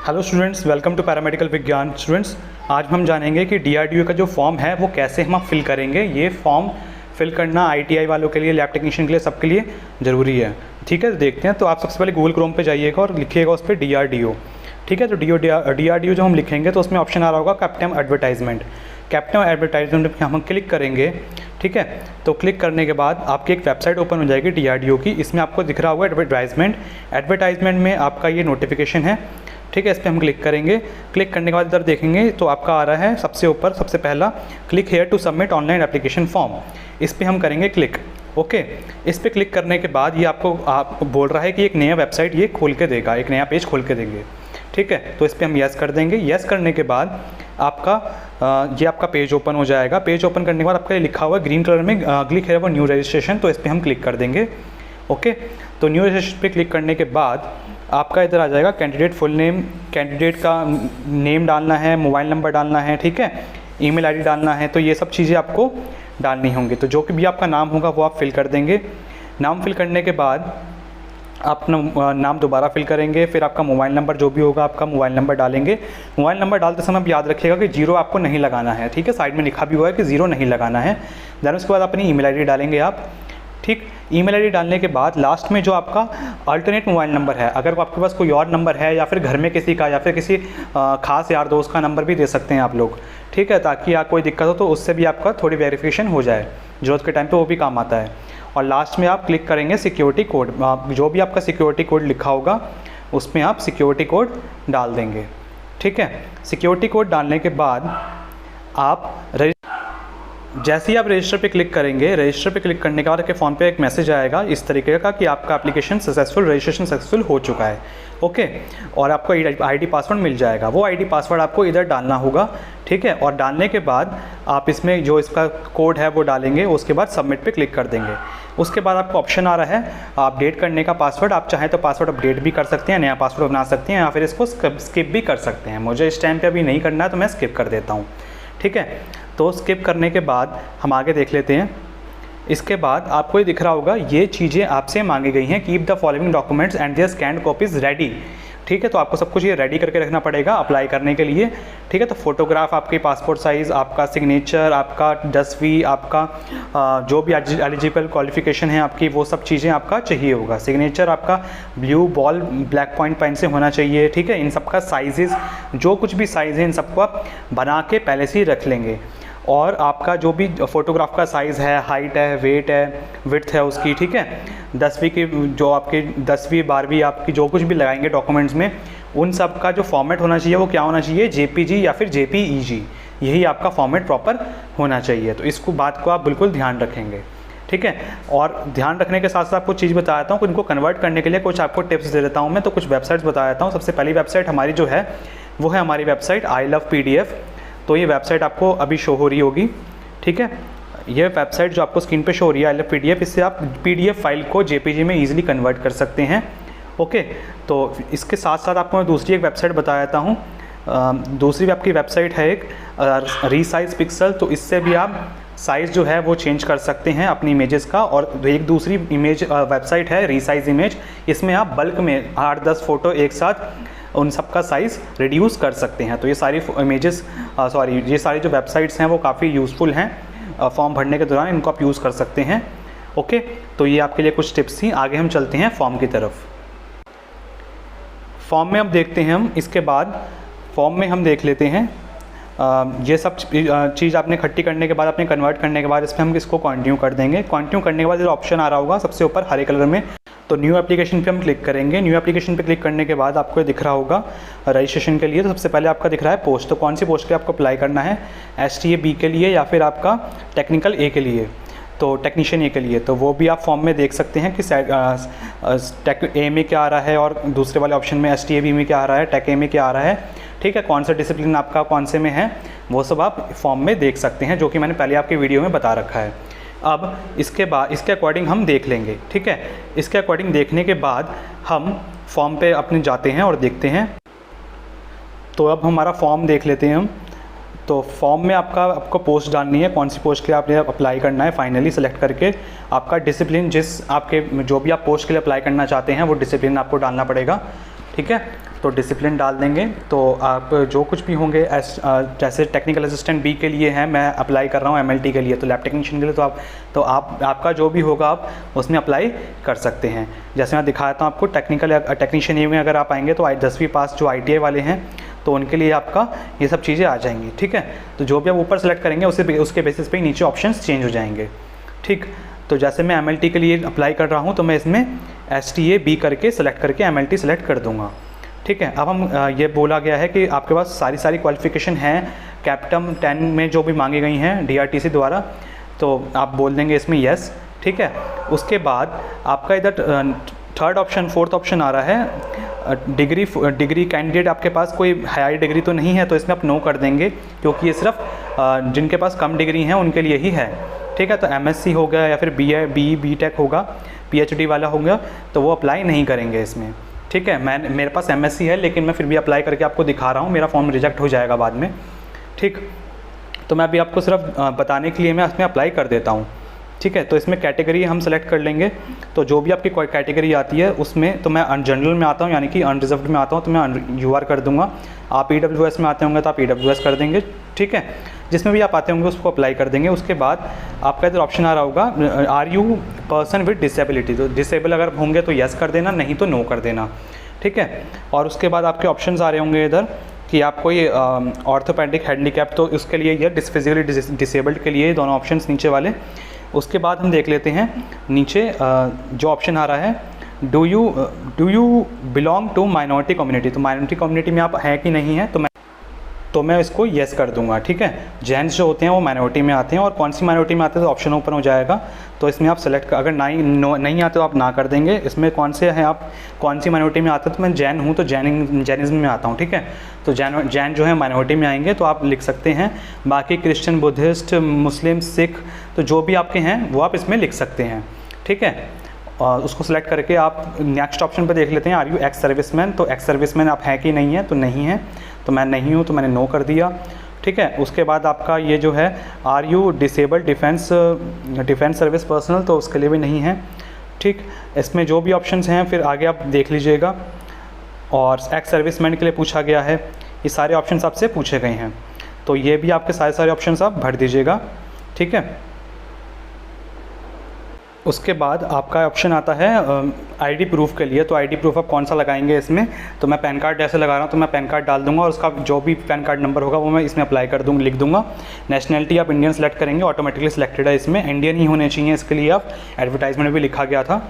Hello students, welcome to paramedical विज्ञान। Students, आज हम जानेंगे कि डीआरडीओ का जो फॉर्म है वो कैसे हम फिल करेंगे। ये फॉर्म फिल करना आईटीआई वालों के लिए, लैब टेक्नीशियन के लिए, सबके लिए ज़रूरी है। ठीक है, तो देखते हैं। तो आप सबसे पहले गूगल क्रोम पे जाइएगा और लिखिएगा उस पर डीआरडीओ। ठीक है, तो डीआरडीओ जो हम लिखेंगे तो उसमें ऑप्शन आ रहा होगा कैप्टन एडवर्टाइजमेंट। कैप्टन एडवर्टाइजमेंट पे हम क्लिक करेंगे। ठीक है, तो क्लिक करने के बाद आपकी एक वेबसाइट ओपन हो जाएगी डीआरडीओ की। इसमें आपको दिख रहा होगा एडवर्टाइजमेंट। एडवर्टाइजमेंट में आपका ये नोटिफिकेशन है। ठीक है, इस पर हम क्लिक करेंगे। क्लिक करने के बाद इधर देखेंगे तो आपका आ रहा है सबसे ऊपर, सबसे पहला click here to submit online application form. इस पर हम करेंगे क्लिक। ओके, इस पर क्लिक करने के बाद ये आपको बोल रहा है कि एक नया वेबसाइट ये खोल के देगा, एक नया पेज खोल के देंगे। ठीक है, तो इस पर हम यस कर देंगे। यस करने के बाद ये आपका पेज ओपन हो जाएगा। पेज ओपन करने के बाद आपका ये लिखा हुआ है ग्रीन कलर में click here for new registration, तो इस पर हम क्लिक कर देंगे। ओके, तो न्यू रजिस्ट्रेशन पे क्लिक करने के बाद आपका इधर आ जाएगा कैंडिडेट फुल नेम, कैंडिडेट का नेम डालना है, मोबाइल नंबर डालना है, ठीक है, ईमेल आईडी डालना है। तो ये सब चीज़ें आपको डालनी होंगी। तो जो कि भी आपका नाम होगा वो आप फिल कर देंगे। नाम फिल करने के बाद अपना नाम दोबारा फिल करेंगे। फिर आपका मोबाइल नंबर जो भी होगा आपका मोबाइल नंबर डालेंगे। मोबाइल नंबर डालते समय आप याद रखिएगा कि 0 आपको नहीं लगाना है। ठीक है, साइड में लिखा भी हुआ है कि 0 नहीं लगाना है। देन उसके बाद अपनी ईमेल आईडी डालेंगे आप। ठीक, ईमेल आईडी डालने के बाद लास्ट में जो आपका अल्टरनेट मोबाइल नंबर है, अगर आपके पास कोई और नंबर है या फिर घर में किसी का या फिर किसी खास यार दोस्त का नंबर भी दे सकते हैं आप लोग। ठीक है, ताकि कोई दिक्कत हो तो उससे भी आपका थोड़ी वेरिफिकेशन हो जाए, ज़रूरत के टाइम पे वो भी काम आता है। और लास्ट में आप क्लिक करेंगे सिक्योरिटी कोड। जो भी आपका सिक्योरिटी कोड लिखा होगा उसमें आप सिक्योरिटी कोड डाल देंगे। ठीक है, सिक्योरिटी कोड डालने के बाद आप जैसे ही आप रजिस्टर पे क्लिक करेंगे, रजिस्टर पे क्लिक करने के बाद आपके फ़ोन पे एक मैसेज आएगा इस तरीके का कि आपका एप्लीकेशन सक्सेसफुल, रजिस्ट्रेशन सक्सेसफुल हो चुका है। ओके, और आपको आईडी पासवर्ड मिल जाएगा। वो आईडी पासवर्ड आपको इधर डालना होगा। ठीक है, और डालने के बाद आप इसमें जो इसका कोड है वो डालेंगे। उसके बाद सबमिट पे क्लिक कर देंगे। उसके बाद आपको ऑप्शन आ रहा है अपडेट करने का पासवर्ड। आप चाहें तो पासवर्ड अपडेट भी कर सकते हैं, नया पासवर्ड बना सकते हैं, या फिर इसको स्किप भी कर सकते हैं। मुझे इस टाइम पे अभी नहीं करना है तो मैं स्किप कर देता हूँ। ठीक है, तो स्किप करने के बाद हम आगे देख लेते हैं। इसके बाद आपको ये दिख रहा होगा ये चीज़ें आपसे मांगी गई हैं। Keep the following documents and their scanned copies ready. ठीक है, तो आपको सब कुछ ये रेडी करके रखना पड़ेगा अप्लाई करने के लिए। ठीक है, तो फोटोग्राफ, आपकी पासपोर्ट साइज़, आपका सिग्नेचर, आपका 10वीं, आपका जो भी एलिजिबल क्वालिफिकेशन है आपकी, वो सब चीज़ें आपका चाहिए होगा। सिग्नेचर आपका blue ball black point pen से होना चाहिए। ठीक है, इन सब का साइजेज़, जो कुछ भी साइज़ है इन सबको आप बना के पहले से ही रख लेंगे। और आपका जो भी फ़ोटोग्राफ का साइज़ है, हाइट है, वेट है, विड्थ है उसकी। ठीक है, 10वीं की जो आपकी 10वीं 12वीं आपकी जो कुछ भी लगाएंगे डॉक्यूमेंट्स में, उन सब का जो फॉर्मेट होना चाहिए वो क्या होना चाहिए, जेपीजी या फिर जेपीईजी। यही आपका फॉर्मेट प्रॉपर होना चाहिए। तो इसको बात को आप बिल्कुल ध्यान रखेंगे। ठीक है, और ध्यान रखने के साथ साथ आपको चीज़ बता देता हूँ, इनको कन्वर्ट करने के लिए कुछ आपको टिप्स दे देता हूँ मैं। तो कुछ वेबसाइट्स बता देता हूँ। सबसे पहली वेबसाइट हमारी जो है वो है हमारी वेबसाइट आई लव PDF। तो ये वेबसाइट आपको अभी शो हो रही होगी। ठीक है, ये वेबसाइट जो आपको स्क्रीन पे शो हो रही है आई लव PDF, इससे आप PDF फाइल को JPG में ईजिली कन्वर्ट कर सकते हैं। ओके, तो इसके साथ साथ आपको मैं दूसरी एक वेबसाइट बता देता हूँ। दूसरी आपकी वेबसाइट है एक रीसाइज पिक्सल। तो इससे भी आप साइज़ जो है वो चेंज कर सकते हैं अपनी इमेजेस का। और एक दूसरी वेबसाइट है रीसाइज इमेज। इसमें आप बल्क में 8-10 फ़ोटो एक साथ उन सब का साइज़ रिड्यूस कर सकते हैं। तो ये सारी ये सारी जो वेबसाइट्स हैं वो काफ़ी यूज़फुल हैं। फॉर्म भरने के दौरान इनको आप यूज़ कर सकते हैं। ओके, तो ये आपके लिए कुछ टिप्स थी। आगे हम चलते हैं फॉर्म की तरफ। फॉर्म में अब देखते हैं हम, इसके बाद फॉर्म में हम देख लेते हैं ये सब चीज़ आपने इकट्ठी करने के बाद, आपने कन्वर्ट करने के बाद इस पर हम इसको कंटिन्यू कर देंगे। कंटिन्यू करने के बाद जो ऑप्शन आ रहा होगा सबसे ऊपर हरे कलर में, तो न्यू एप्लीकेशन पे हम क्लिक करेंगे। न्यू एप्लीकेशन पे क्लिक करने के बाद आपको दिख रहा होगा रजिस्ट्रेशन के लिए। तो सबसे पहले आपका दिख रहा है पोस्ट। तो कौन सी पोस्ट के आपको अप्लाई करना है, STA B के लिए या फिर आपका टेक्निकल A के लिए, तो टेक्नीशियन A के लिए। तो वो भी आप फॉर्म में देख सकते हैं कि टेक A में क्या आ रहा है और दूसरे वाले ऑप्शन में STA B में क्या आ रहा है, टेक A में क्या आ रहा है। ठीक है, कौन सा डिसिप्लिन आपका कौन से में है वो सब आप फॉर्म में देख सकते हैं, जो कि मैंने पहले आपकी वीडियो में बता रखा है। अब इसके बाद इसके अकॉर्डिंग हम देख लेंगे। ठीक है, इसके अकॉर्डिंग देखने के बाद हम फॉर्म पे अपने जाते हैं और देखते हैं। तो अब हमारा फॉर्म देख लेते हैं हम। तो फॉर्म में आपको पोस्ट डालनी है, कौन सी पोस्ट के लिए आपने अप्लाई करना है। फाइनली सेलेक्ट करके आपका डिसिप्लिन, जिस आपके जो भी आप पोस्ट के लिए अप्लाई करना चाहते हैं वो डिसिप्लिन आपको डालना पड़ेगा। ठीक है। तो डिसिप्लिन डाल देंगे। तो आप जो कुछ भी होंगे जैसे टेक्निकल असिस्टेंट बी के लिए है, मैं अप्लाई कर रहा हूँ एमएलटी के लिए, तो लैब टेक्नीशियन के लिए तो आपका जो भी होगा आप उसमें अप्लाई कर सकते हैं। जैसे मैं दिखाता हूँ आपको टेक्नीशियन ए में अगर आप आएंगे तो 10वीं पास जो ITI वाले हैं तो उनके लिए आपका ये सब चीज़ें आ जाएंगी, ठीक है। तो जो भी आप ऊपर सेलेक्ट करेंगे उसके बेसिस पे ही नीचे ऑप्शंस चेंज हो जाएंगे, ठीक। तो जैसे मैं MLT के लिए अप्लाई कर रहा हूँ तो मैं इसमें STA B करके सेलेक्ट करके MLT सेलेक्ट कर दूँगा, ठीक है। अब हम ये बोला गया है कि आपके पास सारी क्वालिफ़िकेशन हैं कैप्टम 10 में जो भी मांगी गई हैं DRTC द्वारा, तो आप बोल देंगे इसमें यस, ठीक है। उसके बाद आपका इधर थर्ड ऑप्शन, फोर्थ ऑप्शन आ रहा है डिग्री कैंडिडेट, आपके पास कोई हाई डिग्री तो नहीं है तो इसमें आप नो कर देंगे, क्योंकि ये सिर्फ जिनके पास कम डिग्री हैं उनके लिए ही है, ठीक है। तो MSc हो गया या फिर BTech होगा, PhD वाला होगा, तो वो अप्लाई नहीं करेंगे इसमें, ठीक है। मेरे पास MSc है लेकिन मैं फिर भी अप्लाई करके आपको दिखा रहा हूँ, मेरा फॉर्म रिजेक्ट हो जाएगा बाद में, ठीक। तो मैं अभी आपको सिर्फ बताने के लिए मैं इसमें अप्लाई कर देता हूँ, ठीक है। तो इसमें कैटेगरी हम सेलेक्ट कर लेंगे। तो जो भी आपकी कोई कैटेगरी आती है उसमें, तो मैं जनरल में आता हूँ यानी कि अनरिजर्व्ड में आता हूँ तो मैं UR कर दूंगा। आप EWS में आते होंगे तो आप EWS कर देंगे, ठीक है। जिसमें भी आप आते होंगे उसको अप्लाई कर देंगे। उसके बाद आपका इधर ऑप्शन आ रहा होगा are you person with disability, तो डिसेबल अगर होंगे तो येस कर देना, नहीं तो नो कर देना, ठीक है। और उसके बाद आपके ऑप्शंस आ रहे होंगे इधर कि आप कोई ऑर्थोपेडिक हैंडीकैप, तो उसके लिए ये फिजिकली डिसेबल्ड के लिए दोनों ऑप्शंस नीचे वाले। उसके बाद हम देख लेते हैं नीचे जो ऑप्शन आ रहा है do you belong to minority community, तो माइनॉरिटी कम्युनिटी में आप हैं कि नहीं है, तो मैं इसको येस कर दूंगा, ठीक है। जैन्स जो होते हैं वो माइनॉरिटी में आते हैं, और कौन सी माइनॉरिटी में आते हैं तो ऑप्शन ओपन हो जाएगा, तो इसमें आप सेलेक्ट अगर नहीं आते तो आप ना कर देंगे। इसमें कौन से हैं, आप कौन सी माइनॉरिटी में आते हैं, तो मैं जैन हूँ तो जैनिज्म में आता हूँ, ठीक है। तो जैन जो है माइनॉरिटी में आएंगे तो आप लिख सकते हैं। बाकी क्रिश्चियन, बुद्धिस्ट, मुस्लिम, सिख, तो जो भी आपके हैं वो आप इसमें लिख सकते हैं, ठीक है। और उसको सेलेक्ट करके आप नेक्स्ट ऑप्शन पर देख लेते हैं आर यू एक्स सर्विसमैन, तो एक्स सर्विसमैन आप हैं कि नहीं है, तो नहीं है, तो मैं नहीं हूँ तो मैंने नो कर दिया, ठीक है। उसके बाद आपका ये जो है are you disabled defence service personal, तो उसके लिए भी नहीं है, ठीक। इसमें जो भी ऑप्शंस हैं फिर आगे आप देख लीजिएगा। और एक्स सर्विसमैन के लिए पूछा गया है, ये सारे ऑप्शंस आपसे पूछे गए हैं, तो ये भी आपके सारे ऑप्शंस आप भर दीजिएगा, ठीक है। उसके बाद आपका ऑप्शन आता है आईडी प्रूफ के लिए, तो आईडी प्रूफ आप कौन सा लगाएंगे इसमें, तो मैं पैन कार्ड जैसे लगा रहा हूँ तो मैं पैन कार्ड डाल दूंगा, और उसका जो भी पैन कार्ड नंबर होगा वो मैं इसमें अप्लाई कर दूँगा, लिख दूंगा। नेशनैलिटी आप इंडियन सेलेक्ट करेंगे, ऑटोमेटिकली सिलेक्टेड है, इसमें इंडियन ही होने चाहिए, इसके लिए आप एडवर्टाइजमेंट में भी लिखा गया था,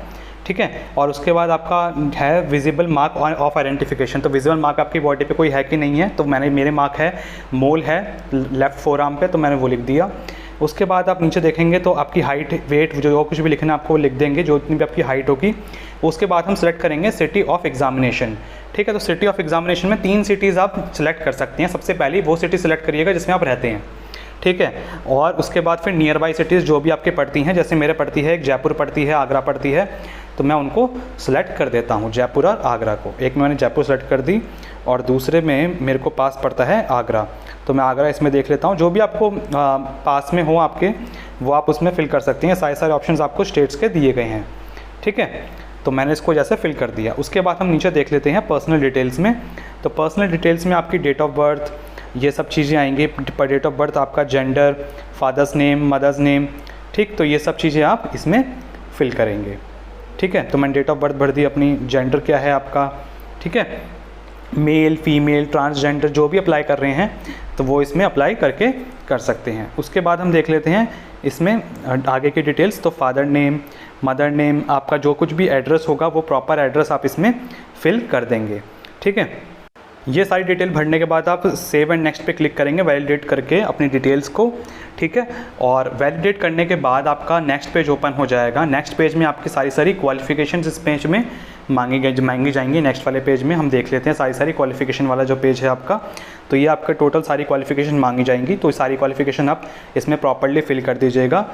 ठीक है। और उसके बाद आपका है विजिबल मार्क ऑफ आइडेंटिफिकेशन, तो विजिबल मार्क आपकी बॉडी पे कोई है कि नहीं है, तो मेरे मार्क है, मोल है लेफ्ट फोर आर्म पे, तो मैंने वो लिख दिया। उसके बाद आप नीचे देखेंगे तो आपकी हाइट, वेट, जो कुछ भी लिखना है आपको वो लिख देंगे, जो इतनी भी आपकी हाइट होगी। उसके बाद हम सेलेक्ट करेंगे सिटी ऑफ एग्जामिनेशन, ठीक है। तो सिटी ऑफ एग्जामिनेशन में 3 सिटीज़ आप सेलेक्ट कर सकते हैं। सबसे पहले वो सिटी सेलेक्ट करिएगा जिसमें आप रहते हैं, ठीक है। और उसके बाद फिर नियर बाई सिटीज़ जो भी आपके पड़ती हैं, जैसे मेरे पड़ती है, एक जयपुर पड़ती है, आगरा पड़ती है, तो मैं उनको सेलेक्ट कर देता हूँ, जयपुर और आगरा को। एक में मैंने जयपुर सेलेक्ट कर दी और दूसरे में मेरे को पास पड़ता है आगरा, तो मैं आगरा इसमें देख लेता हूँ। जो भी आपको पास में हो आपके, वो आप उसमें फिल कर सकते हैं। सारे ऑप्शंस आपको स्टेट्स के दिए गए हैं, ठीक है। तो मैंने इसको जैसे फिल कर दिया। उसके बाद हम नीचे देख लेते हैं पर्सनल डिटेल्स में, तो पर्सनल डिटेल्स में आपकी डेट ऑफ बर्थ, ये सब चीज़ें आएंगी। डेट ऑफ बर्थ, आपका gender, father's name, mother's name, ठीक। तो ये सब चीज़ें आप इसमें फिल करेंगे, ठीक है। तो मैंने डेट ऑफ बर्थ भर दी अपनी, जेंडर क्या है आपका, ठीक है। मेल, फीमेल, ट्रांसजेंडर जो भी अप्लाई कर रहे हैं तो वो इसमें अप्लाई करके कर सकते हैं। उसके बाद हम देख लेते हैं इसमें आगे की डिटेल्स, तो फादर नेम, मदर नेम, आपका जो कुछ भी एड्रेस होगा वो प्रॉपर एड्रेस आप इसमें फिल कर देंगे, ठीक है। ये सारी डिटेल भरने के बाद आप सेव एंड नेक्स्ट पे क्लिक करेंगे, वैलिडेट करके अपनी डिटेल्स को, ठीक है। और वैलिडेट करने के बाद आपका नेक्स्ट पेज ओपन हो जाएगा। नेक्स्ट पेज में आपकी सारी क्वालिफिकेशंस इस पेज में मांगी जाएंगी। नेक्स्ट वाले पेज में हम देख लेते हैं सारी क्वालिफिकेशन वाला जो पेज है आपका, तो ये आपका टोटल सारी क्वालिफिकेशन मांगी जाएंगी। तो सारी क्वालिफिकेशन आप इसमें प्रॉपरली फिल कर दीजिएगा।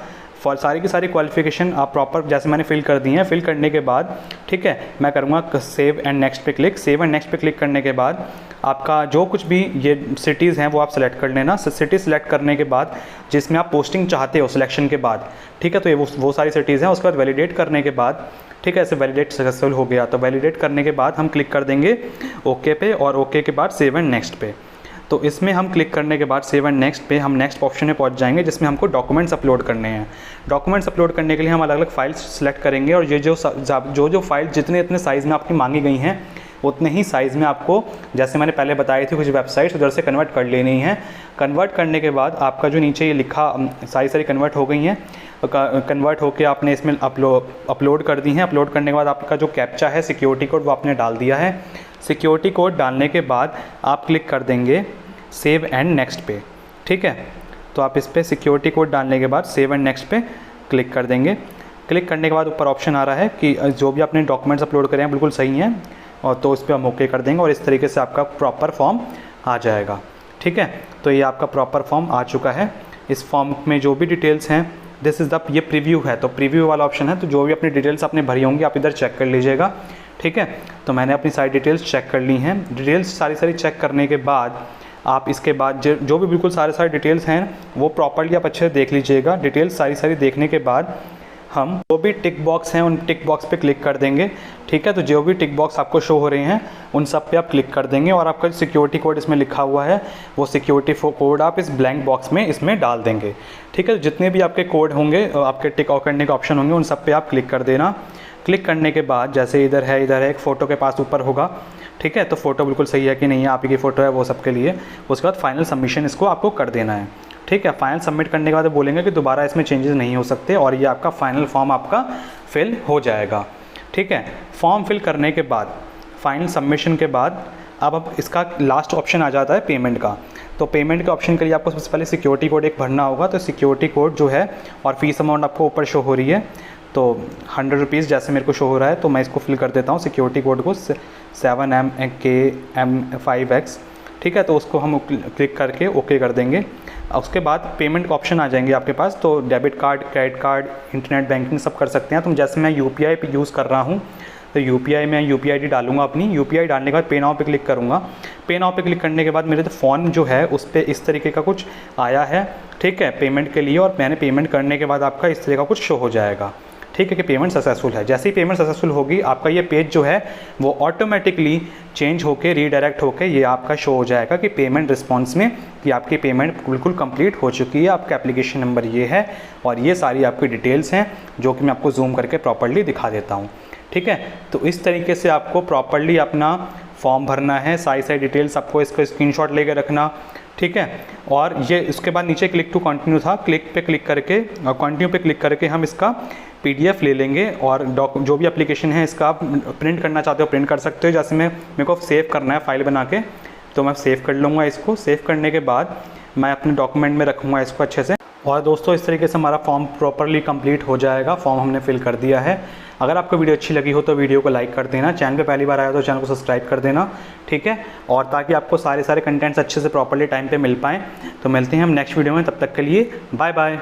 फॉर सारी की सारी क्वालिफिकेशन आप प्रॉपर जैसे मैंने फिल कर दी हैं, फिल करने के बाद, ठीक है, मैं करूँगा सेव एंड नेक्स्ट पे क्लिक। सेव एंड नेक्स्ट पे क्लिक करने के बाद आपका जो कुछ भी ये सिटीज़ हैं वो आप सेलेक्ट कर लेना। सिटी सेलेक्ट करने के बाद जिसमें आप पोस्टिंग चाहते हो सिलेक्शन के बाद, ठीक है, तो ये वो सारी सिटीज़ हैं। उसके बाद वैलिडेट करने के बाद ठीक है, ऐसे वैलिडेट सक्सेसफुल हो गया। तो वैलिडेट करने के बाद हम क्लिक कर देंगे ओके पे, और ओके के बाद सेव एंड नेक्स्ट पे। तो इसमें हम क्लिक करने के बाद सेव एंड नेक्स्ट पे हम नेक्स्ट ऑप्शन में पहुंच जाएंगे, जिसमें हमको डॉक्यूमेंट्स अपलोड करने हैं। डॉक्यूमेंट्स अपलोड करने के लिए हम अलग अलग फाइल्स सेलेक्ट करेंगे, और ये जो फाइल जितने साइज़ में आपकी मांगी गई हैं उतने ही साइज़ में आपको, जैसे मैंने पहले बताई थी कुछ वेबसाइट्स, उधर से कन्वर्ट कर लेनी है। कन्वर्ट करने के बाद आपका जो नीचे ये लिखा सारी कन्वर्ट हो गई हैं, कन्वर्ट होकर आपने इसमें अपलोड कर दी हैं। अपलोड करने के बाद आपका जो कैप्चा है सिक्योरिटी कोड वो आपने डाल दिया है। सिक्योरिटी कोड डालने के बाद आप क्लिक कर देंगे सेव एंड नेक्स्ट पे। ठीक है, तो आप इस पर सिक्योरिटी कोड डालने के बाद सेव एंड नेक्स्ट पे क्लिक कर देंगे। क्लिक करने के बाद ऊपर ऑप्शन आ रहा है कि जो भी आपने डॉक्यूमेंट्स अपलोड करें हैं बिल्कुल सही हैं, और तो इस पर हम ओके कर देंगे, और इस तरीके से आपका प्रॉपर फॉर्म आ जाएगा। ठीक है, तो ये आपका प्रॉपर फॉर्म आ चुका है। इस फॉर्म में जो भी डिटेल्स हैं, दिस इज़ द, ये प्रीव्यू है, तो प्रीव्यू वाला ऑप्शन है, तो जो भी अपनी डिटेल्स आपने भरी होंगी आप इधर चेक कर लीजिएगा। ठीक है, तो मैंने अपनी सारी डिटेल्स चेक कर ली हैं। डिटेल्स सारी चेक करने के बाद आप इसके बाद जो भी बिल्कुल सारे डिटेल्स हैं वो प्रॉपर्ली आप अच्छे से देख लीजिएगा। डिटेल्स सारी देखने के बाद हम जो भी टिक बॉक्स हैं उन टिक बॉक्स पे क्लिक कर देंगे। ठीक है, तो जो भी टिक बॉक्स आपको शो हो रहे हैं उन सब पे आप क्लिक कर देंगे, और आपका सिक्योरिटी कोड इसमें लिखा हुआ है वो सिक्योरिटी कोड आप इस ब्लैंक बॉक्स में इसमें डाल देंगे। ठीक है, जितने भी आपके कोड होंगे, आपके टिक आउट करने के ऑप्शन होंगे, उन सब पे आप क्लिक कर देना। क्लिक करने के बाद जैसे इधर है एक फ़ोटो के पास ऊपर होगा। ठीक है, तो फ़ोटो बिल्कुल सही है कि नहीं है, आप ही की फ़ोटो है वो सबके लिए। उसके बाद फाइनल सबमिशन इसको आपको कर देना है। ठीक है, फाइनल सबमिट करने के बाद बोलेंगे कि दोबारा इसमें चेंजेस नहीं हो सकते, और ये आपका फाइनल फॉर्म आपका फिल हो जाएगा। ठीक है, फॉर्म फिल करने के बाद फाइनल सबमिशन के बाद अब इसका लास्ट ऑप्शन आ जाता है पेमेंट का। तो पेमेंट के ऑप्शन के लिए आपको सबसे पहले सिक्योरिटी कोड एक भरना होगा। तो सिक्योरिटी कोड जो है और फीस अमाउंट आपको ऊपर शो हो रही है, तो 100 रुपीज़ जैसे मेरे को शो हो रहा है, तो मैं इसको फिल कर देता हूँ सिक्योरिटी कोड को 7MKM5X। ठीक है, तो उसको हम क्लिक करके ओके कर देंगे। उसके बाद पेमेंट का ऑप्शन आ जाएंगे आपके पास, तो debit card, credit card, internet banking सब कर सकते हैं। तो जैसे मैं UPI पे यूज़ कर रहा हूँ, तो UPI में UPI ID डालूंगा अपनी। UPI डालने के बाद पे नाउ पे क्लिक करूँगा। पे नाउ पे क्लिक करने के बाद मेरे तो फ़ोन जो है उस पर इस तरीके का कुछ आया है। ठीक है, पेमेंट के लिए, और मैंने पेमेंट करने के बाद आपका इस तरह का कुछ शो हो जाएगा। ठीक है, कि पेमेंट सक्सेसफुल है। जैसे ही पेमेंट सक्सेसफुल होगी आपका ये पेज जो है वो ऑटोमेटिकली चेंज होके रीडायरेक्ट होके ये आपका शो हो जाएगा कि पेमेंट रिस्पॉन्स में कि आपकी पेमेंट बिल्कुल कंप्लीट हो चुकी है। आपका एप्लीकेशन नंबर ये है, और ये सारी आपकी डिटेल्स हैं जो कि मैं आपको जूम करके प्रॉपर्ली दिखा देता हूँ। ठीक है, तो इस तरीके से आपको प्रॉपर्ली अपना फॉर्म भरना है। सारी डिटेल्स आपको इसका स्क्रीनशॉट लेकर रखना। ठीक है, और ये इसके बाद नीचे क्लिक टू कंटिन्यू था, क्लिक पे क्लिक करके और कंटिन्यू पे क्लिक करके हम इसका PDF ले लेंगे, और जो भी एप्लीकेशन है इसका आप प्रिंट करना चाहते हो प्रिंट कर सकते हो। जैसे मेरे को सेव करना है फाइल बना के, तो मैं सेव कर लूँगा इसको। सेव करने के बाद मैं अपने डॉक्यूमेंट में रखूँगा इसको अच्छे से। और दोस्तों इस तरीके से हमारा फॉर्म प्रॉपरली कंप्लीट हो जाएगा। फॉर्म हमने फिल कर दिया है। अगर आपको वीडियो अच्छी लगी हो तो वीडियो को लाइक कर देना। चैनल पे पहली बार आया तो चैनल को सब्सक्राइब कर देना। ठीक है, और ताकि आपको सारे कंटेंट्स अच्छे से प्रॉपरली टाइम पे मिल पाएँ। तो मिलते हैं हम नेक्स्ट वीडियो में, तब तक के लिए बाय बाय।